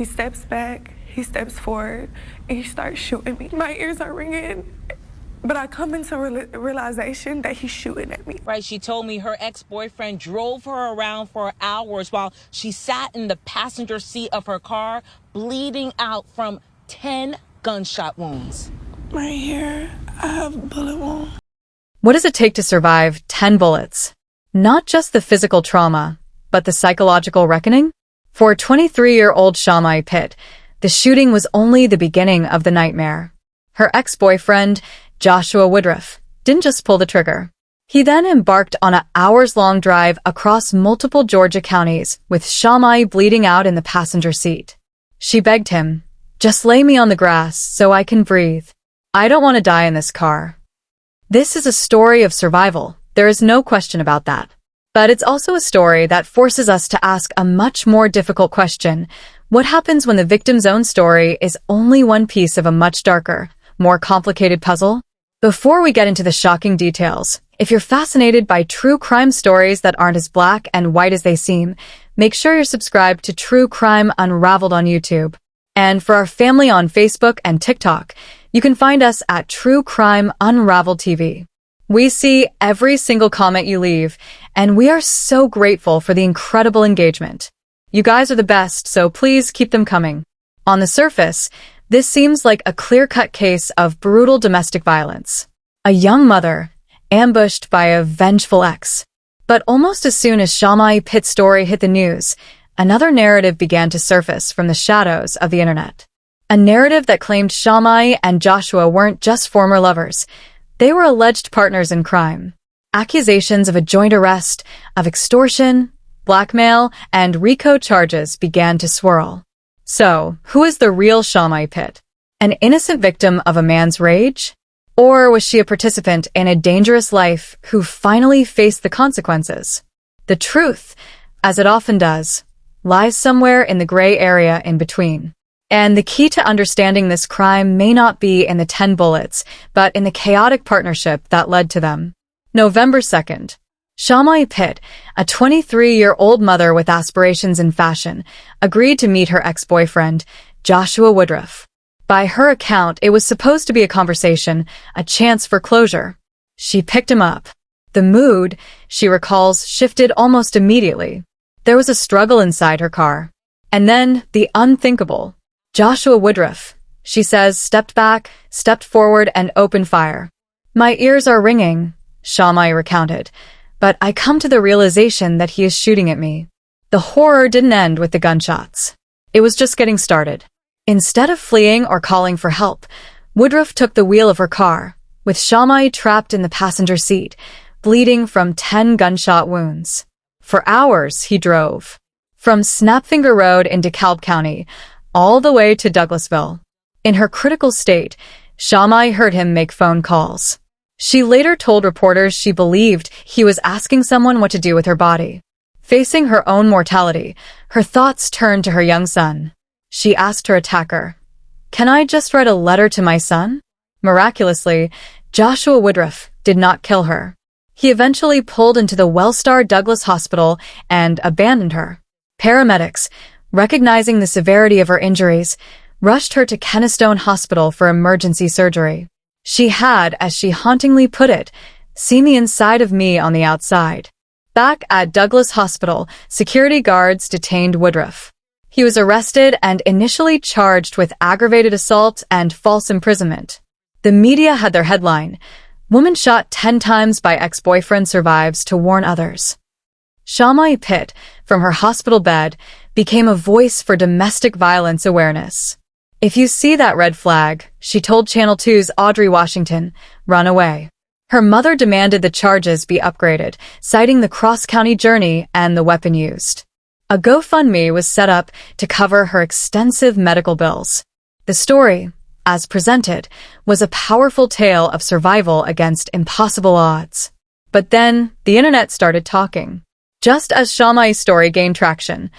He steps back, he steps forward, and he starts shooting me. My ears are ringing, but I come into realization that he's shooting at me. Right, she told me her ex-boyfriend drove her around for hours while she sat in the passenger seat of her car, bleeding out from 10 gunshot wounds. Right here, I have a bullet wound. What does it take to survive 10 bullets? Not just the physical trauma, but the psychological reckoning? For 23-year-old Shamay Pitt, the shooting was only the beginning of the nightmare. Her ex-boyfriend, Joshua Woodruff, didn't just pull the trigger. He then embarked on an hours-long drive across multiple Georgia counties with Shamay bleeding out in the passenger seat. She begged him, "Just lay me on the grass so I can breathe. I don't want to die in this car." This is a story of survival. There is no question about that. But it's also a story that forces us to ask a much more difficult question. What happens when the victim's own story is only one piece of a much darker, more complicated puzzle? Before we get into the shocking details, if you're fascinated by true crime stories that aren't as black and white as they seem, make sure you're subscribed to True Crime Unraveled on YouTube. And for our family on Facebook and TikTok, you can find us at True Crime Unraveled TV. We see every single comment you leave, and we are so grateful for the incredible engagement. You guys are the best, so please keep them coming. On the surface, this seems like a clear-cut case of brutal domestic violence. A young mother, ambushed by a vengeful ex. But almost as soon as Shamay Pitt's story hit the news, another narrative began to surface from the shadows of the internet. A narrative that claimed Shamay and Joshua weren't just former lovers. They were alleged partners in crime. Accusations of a joint arrest, of extortion, blackmail, and RICO charges began to swirl. So, who is the real Shamay Pitt? An innocent victim of a man's rage? Or was she a participant in a dangerous life who finally faced the consequences? The truth, as it often does, lies somewhere in the gray area in between. And the key to understanding this crime may not be in the 10 bullets, but in the chaotic partnership that led to them. November 2nd. Shamay Pitt, a 23-year-old mother with aspirations in fashion, agreed to meet her ex-boyfriend, Joshua Woodruff. By her account, it was supposed to be a conversation, a chance for closure. She picked him up. The mood, she recalls, shifted almost immediately. There was a struggle inside her car. And then, the unthinkable. Joshua Woodruff, she says, stepped back, stepped forward, and opened fire. "My ears are ringing," Shamay recounted, "but I come to the realization that he is shooting at me." The horror didn't end with the gunshots. It was just getting started. Instead of fleeing or calling for help, Woodruff took the wheel of her car, with Shamay trapped in the passenger seat, bleeding from 10 gunshot wounds. For hours, he drove. From Snapfinger Road in DeKalb County, all the way to Douglasville. In her critical state, Shamay heard him make phone calls. She later told reporters she believed he was asking someone what to do with her body. Facing her own mortality, her thoughts turned to her young son. She asked her attacker, "Can I just write a letter to my son?" Miraculously, Joshua Woodruff did not kill her. He eventually pulled into the Wellstar Douglas Hospital and abandoned her. Paramedics, recognizing the severity of her injuries, rushed her to Kennestone Hospital for emergency surgery. She had, as she hauntingly put it, seen the inside of me on the outside. Back at Douglas Hospital, security guards detained Woodruff. He was arrested and initially charged with aggravated assault and false imprisonment. The media had their headline, "Woman shot 10 times by ex-boyfriend survives to warn others." Shamay Pitt, from her hospital bed, became a voice for domestic violence awareness. "If you see that red flag," she told Channel 2's Audrey Washington, "run away." Her mother demanded the charges be upgraded, citing the cross-county journey and the weapon used. A GoFundMe was set up to cover her extensive medical bills. The story, as presented, was a powerful tale of survival against impossible odds. But then, the internet started talking. Just as Shamay's story gained traction,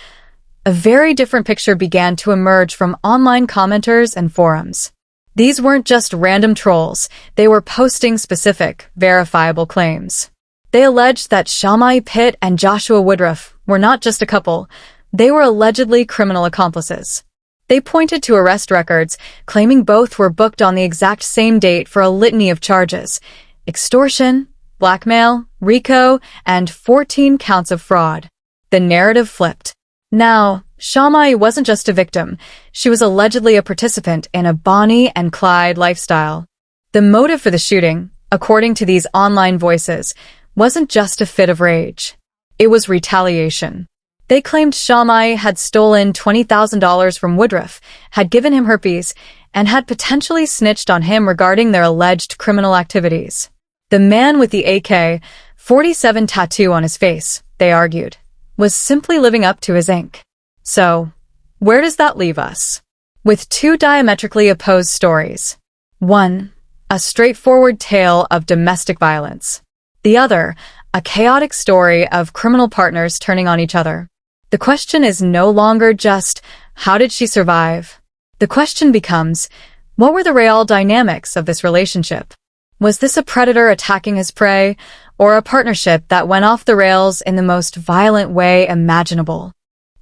a very different picture began to emerge from online commenters and forums. These weren't just random trolls, they were posting specific, verifiable claims. They alleged that Shamay Pitt and Joshua Woodruff were not just a couple, they were allegedly criminal accomplices. They pointed to arrest records, claiming both were booked on the exact same date for a litany of charges: extortion, blackmail, RICO, and 14 counts of fraud. The narrative flipped. Now, Shamay wasn't just a victim. She was allegedly a participant in a Bonnie and Clyde lifestyle. The motive for the shooting, according to these online voices, wasn't just a fit of rage. It was retaliation. They claimed Shamay had stolen $20,000 from Woodruff, had given him herpes, and had potentially snitched on him regarding their alleged criminal activities. The man with the AK-47 tattoo on his face, they argued, was simply living up to his ink. So, where does that leave us? With two diametrically opposed stories. One, a straightforward tale of domestic violence. The other, a chaotic story of criminal partners turning on each other. The question is no longer just, how did she survive? The question becomes, what were the real dynamics of this relationship? Was this a predator attacking his prey, or a partnership that went off the rails in the most violent way imaginable?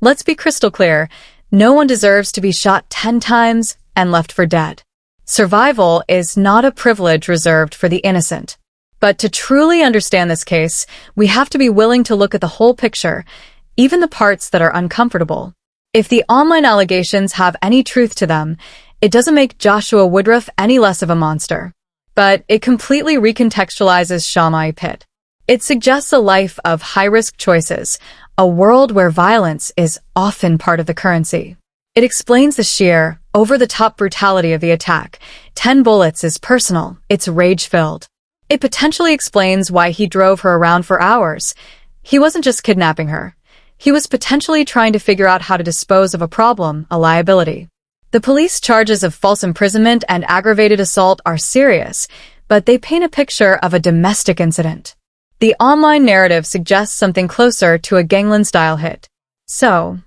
Let's be crystal clear, no one deserves to be shot 10 times and left for dead. Survival is not a privilege reserved for the innocent. But to truly understand this case, we have to be willing to look at the whole picture, even the parts that are uncomfortable. If the online allegations have any truth to them, it doesn't make Joshua Woodruff any less of a monster. But it completely recontextualizes Shamay Pitt. It suggests a life of high-risk choices, a world where violence is often part of the currency. It explains the sheer, over-the-top brutality of the attack. 10 bullets is personal, it's rage-filled. It potentially explains why he drove her around for hours. He wasn't just kidnapping her. He was potentially trying to figure out how to dispose of a problem, a liability. The police charges of false imprisonment and aggravated assault are serious, but they paint a picture of a domestic incident. The online narrative suggests something closer to a gangland-style hit. So,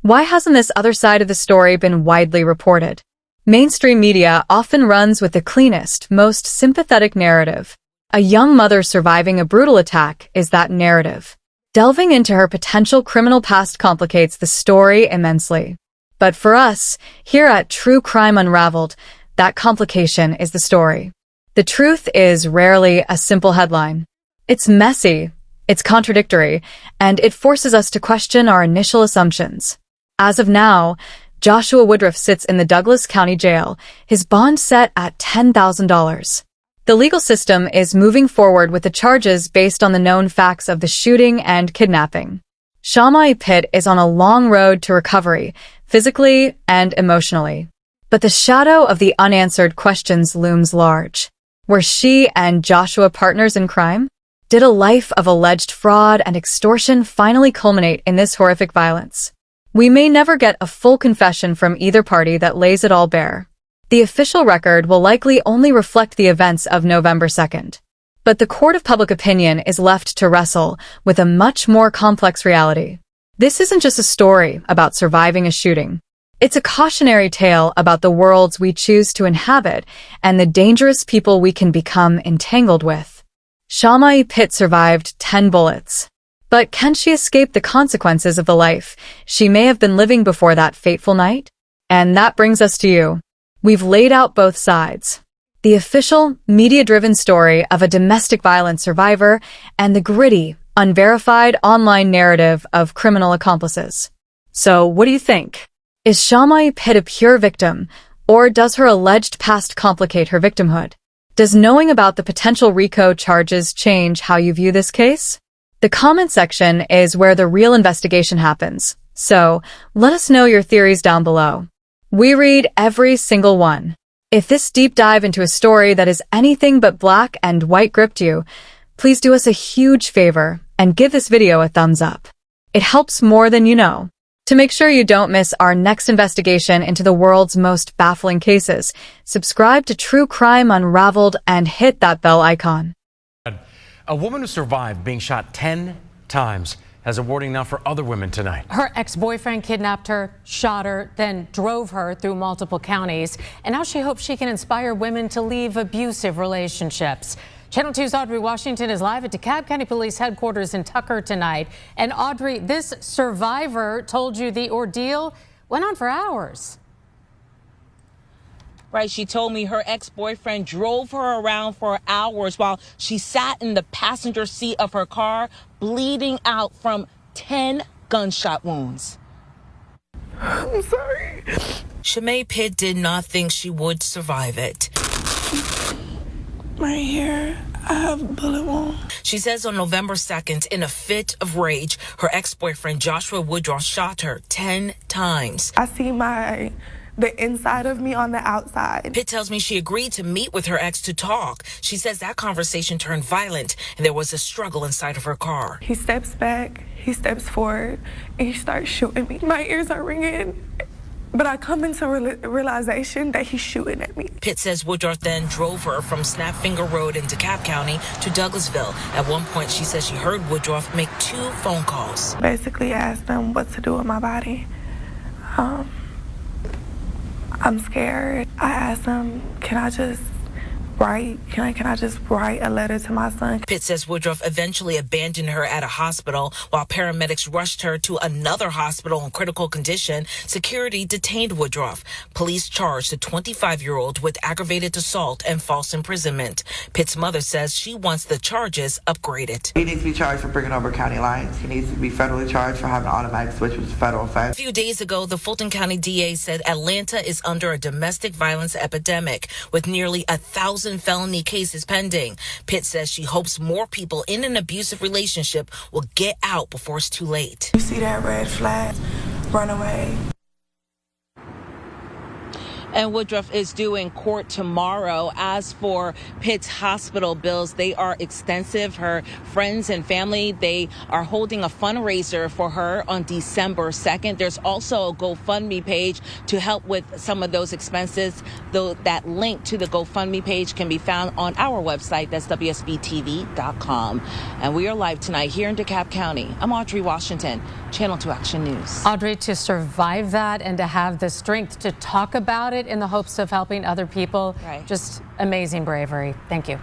why hasn't this other side of the story been widely reported? Mainstream media often runs with the cleanest, most sympathetic narrative. A young mother surviving a brutal attack is that narrative. Delving into her potential criminal past complicates the story immensely. But for us, here at True Crime Unraveled, that complication is the story. The truth is rarely a simple headline. It's messy, it's contradictory, and it forces us to question our initial assumptions. As of now, Joshua Woodruff sits in the Douglas County Jail, his bond set at $10,000. The legal system is moving forward with the charges based on the known facts of the shooting and kidnapping. Shamay Pitt is on a long road to recovery, physically and emotionally. But the shadow of the unanswered questions looms large. Were she and Joshua partners in crime? Did a life of alleged fraud and extortion finally culminate in this horrific violence? We may never get a full confession from either party that lays it all bare. The official record will likely only reflect the events of November 2nd. But the court of public opinion is left to wrestle with a much more complex reality. This isn't just a story about surviving a shooting. It's a cautionary tale about the worlds we choose to inhabit and the dangerous people we can become entangled with. Shamay Pitt survived 10 bullets. But can she escape the consequences of the life she may have been living before that fateful night? And that brings us to you. We've laid out both sides. The official, media-driven story of a domestic violence survivor and the gritty, unverified online narrative of criminal accomplices. So, what do you think? Is Shamay Pitt a pure victim, or does her alleged past complicate her victimhood? Does knowing about the potential RICO charges change how you view this case? The comment section is where the real investigation happens, so let us know your theories down below. We read every single one. If this deep dive into a story that is anything but black and white gripped you, please do us a huge favor and give this video a thumbs up. It helps more than you know. To make sure you don't miss our next investigation into the world's most baffling cases, subscribe to True Crime Unraveled and hit that bell icon. A woman who survived being shot 10 times has a warning now for other women tonight. Her ex-boyfriend kidnapped her, shot her, then drove her through multiple counties. And now she hopes she can inspire women to leave abusive relationships. Channel 2's Audrey Washington is live at DeKalb County Police Headquarters in Tucker tonight. And Audrey, this survivor told you the ordeal went on for hours. Right, she told me her ex-boyfriend drove her around for hours while she sat in the passenger seat of her car, bleeding out from 10 gunshot wounds. I'm sorry. Shamay Pitt did not think she would survive it. Right here, I have a bullet wound. She says on November 2nd, in a fit of rage, her ex-boyfriend Joshua Woodruff shot her 10 times. I see the inside of me on the outside. Pitt tells me she agreed to meet with her ex to talk. She says that conversation turned violent and there was a struggle inside of her car. He steps back, he steps forward, and he starts shooting me. My ears are ringing, but I come into realization that he's shooting at me. Pitt says Woodruff then drove her from Snapfinger Road in DeKalb County to Douglasville. At one point, she says she heard Woodruff make 2 phone calls. Basically asked him what to do with my body. I'm scared. I asked him, can I just write a letter to my son? Pitt says Woodruff eventually abandoned her at a hospital while paramedics rushed her to another hospital in critical condition. Security detained Woodruff. Police charged the 25-year-old with aggravated assault and false imprisonment. Pitt's mother says she wants the charges upgraded. He needs to be charged for bringing over county lines. He needs to be federally charged for having an automatic switch, which is a federal offense. A few days ago, the Fulton County DA said Atlanta is under a domestic violence epidemic with nearly 1,000 felony cases pending. Pitt says she hopes more people in an abusive relationship will get out before it's too late. You see that red flag, run away. And Woodruff is due in court tomorrow. As for Pitt's hospital bills, they are extensive. Her friends and family, they are holding a fundraiser for her on December 2nd. There's also a GoFundMe page to help with some of those expenses. Though that link to the GoFundMe page can be found on our website. That's WSBTV.com. And we are live tonight here in DeKalb County. I'm Audrey Washington, Channel 2 Action News. Audrey, to survive that and to have the strength to talk about it in the hopes of helping other people, Right. just amazing bravery. Thank you.